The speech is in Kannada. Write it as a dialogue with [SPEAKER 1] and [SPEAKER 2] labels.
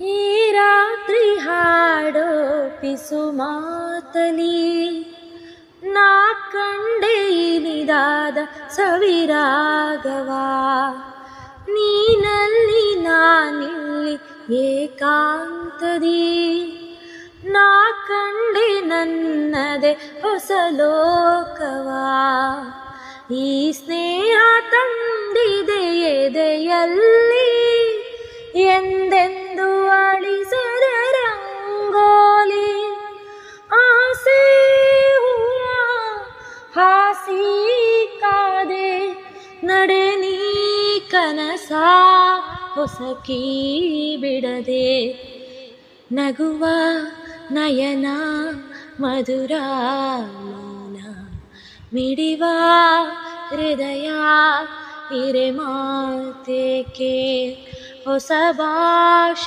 [SPEAKER 1] ಈ ರಾತ್ರಿ ಹಾಡೋ ಪಿಸು ಮಾತಲಿ ನಾ ಕಂಡೆ ಇನಿದಾದ ಸವಿರಾಗವ. ನೀನಲ್ಲಿ ನಾನಿಲ್ಲಿ ಏಕಾಂತದಿ ನಾ ಕಂಡೆ ನನ್ನದೆ ಹೊಸ ಲೋಕವ. ಈ ಸ್ನೇಹ ತಂದಿದೆ ಎದೆಯಲ್ಲಿ ಎಂದೆಂದು ಅಳಿಸದ ರಂಗೋಲಿ. ಆಸೆ ಹೂವ ಹಾಸಿ ಕಾದೆ ನಡೆ ನೀ ಕನಸ ಹೊಸಕಿ ಬಿಡದೆ. ನಗುವ ನಯನ ಮಧುರ ಮೌನ ಮಿಡಿವ ಹೃದಯ ಹಿರೆ ಮಾತೇಕೆ ಹೊಸ ಭಾಷೆ